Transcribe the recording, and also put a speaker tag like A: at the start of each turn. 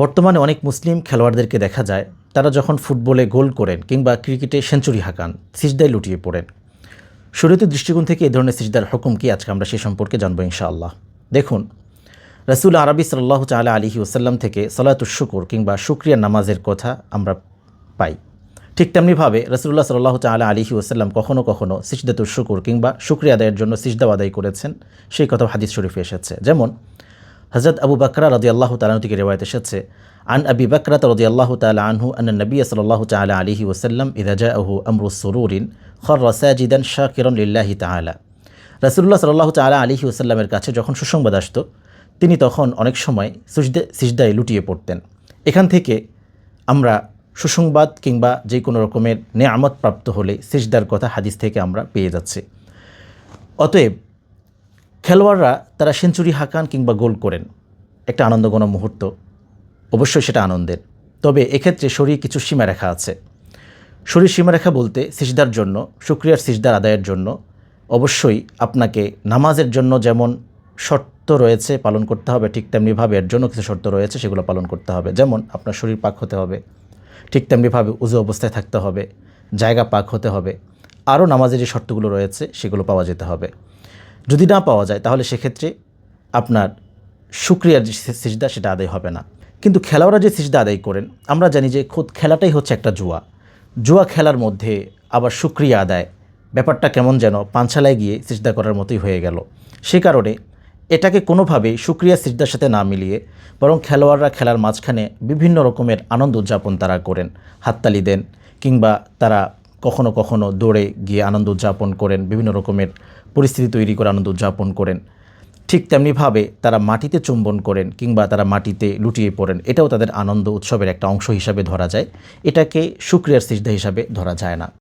A: বর্তমানে অনেক মুসলিম খেলোয়াড়দেরকে দেখা যায় তারা যখন ফুটবলে গোল করেন কিংবা ক্রিকেটে সেঞ্চুরি হাঁকান সিজদায় লুটিয়ে পড়েন। শরীয়তের দৃষ্টিকোণ থেকে এই ধরনের সিজদার হুকুম কি, আজকে আমরা সে সম্পর্কে জানবো ইনশাআল্লাহ। দেখুন, রাসূল আরবি সাল্লাল্লাহু তাআলা আলাইহি ওয়াসাল্লাম থেকে সালাতুশ শুকর কিংবা শুকরিয়া নামাজের কথা আমরা পাই। ঠিক তেমনিভাবে রাসূলুল্লাহ সাল্লাল্লাহু তাআলা আলাইহি ওয়াসাল্লাম কখনও কখনও সিজদাতুশ শুকর কিংবা শুকরিয়া আদায়ের জন্য সিজদা আদায় করেছেন, সেই কথা হাদিস শরীফে এসেছে। যেমন হযরত আবু বকর রাদিয়াল্লাহু তাআলা থেকে রিওয়ায়াত এসেছে, আন আবি বকর রাদিয়াল্লাহু তাআলা আনহু আন্না নবী সাল্লাল্লাহু তাআলা আলাইহি ওয়াসাল্লাম ইযা জাআহু আমরুস সুরুরিন খাররা সাজিদান শাকিরান লিল্লাহি তাআলা। রাসূলুল্লাহ সাল্লাল্লাহু তাআলা আলাইহি ওয়াসাল্লামের কাছে যখন সুসংবাদ আসতো, তিনি তখন অনেক সময় সিজদায় লুটিয়ে পড়তেন। এখান থেকে আমরা সুসংবাদ কিংবা যে কোনো রকমের নেয়ামত প্রাপ্ত হলে সিজদার কথা হাদিস থেকে আমরা পেয়ে যাচ্ছি। অতএব খেলোয়াড়রা তারা সেঞ্চুরি হাঁকান কিংবা গোল করেন, একটা আনন্দঘন মুহূর্ত, অবশ্যই সেটা আনন্দের। তবে এক্ষেত্রে শরীর কিছু সীমারেখা আছে। শরীর সীমারেখা বলতে সিজদার জন্য, শুকরিয়ার সিজদার আদায়ের জন্য অবশ্যই আপনাকে নামাজের জন্য যেমন শর্ত রয়েছে পালন করতে হবে, ঠিক তেমনিভাবে এর জন্য কিছু শর্ত রয়েছে, সেগুলো পালন করতে হবে। যেমন আপনার শরীর পাক হতে হবে, ঠিক তেমনিভাবে উযু অবস্থায় থাকতে হবে, জায়গা পাক হতে হবে, আরও নামাজের যে শর্তগুলো রয়েছে সেগুলো পাওয়া যেতে হবে। যদি না পাওয়া যায় তাহলে সেক্ষেত্রে আপনার শুকরিয়ার যে সিজদা সেটা আদায় হবে না। কিন্তু খেলোয়াড়রা যে সিজদা আদায় করেন, আমরা জানি যে খোদ খেলাটাই হচ্ছে একটা জুয়া খেলার মধ্যে আবার শুকরিয়া আদায়, ব্যাপারটা কেমন যেন পাঞ্ছালায় গিয়ে সিজদা করার মতোই হয়ে গেল। সে কারণে এটাকে কোনোভাবেই শুকরিয়া সিজদার সাথে না মিলিয়ে বরং খেলোয়াড়রা খেলার মাঝখানে বিভিন্ন রকমের আনন্দ উদযাপন তারা করেন, হাততালি দেন কিংবা তারা কখনো কখনো দৌড়ে গিয়ে আনন্দ উদযাপন করেন, বিভিন্ন রকমের পরিস্থিতি তৈরি করে আনন্দ উদযাপন করেন। ঠিক তেমনিভাবে তারা মাটিতে চুম্বন করেন কিংবা তারা মাটিতে লুটিয়ে পড়েন, এটাও তাদের আনন্দ উৎসবের একটা অংশ হিসাবে ধরা যায়। এটাকে শুকরিয়ার সিজদা হিসাবে ধরা যায় না।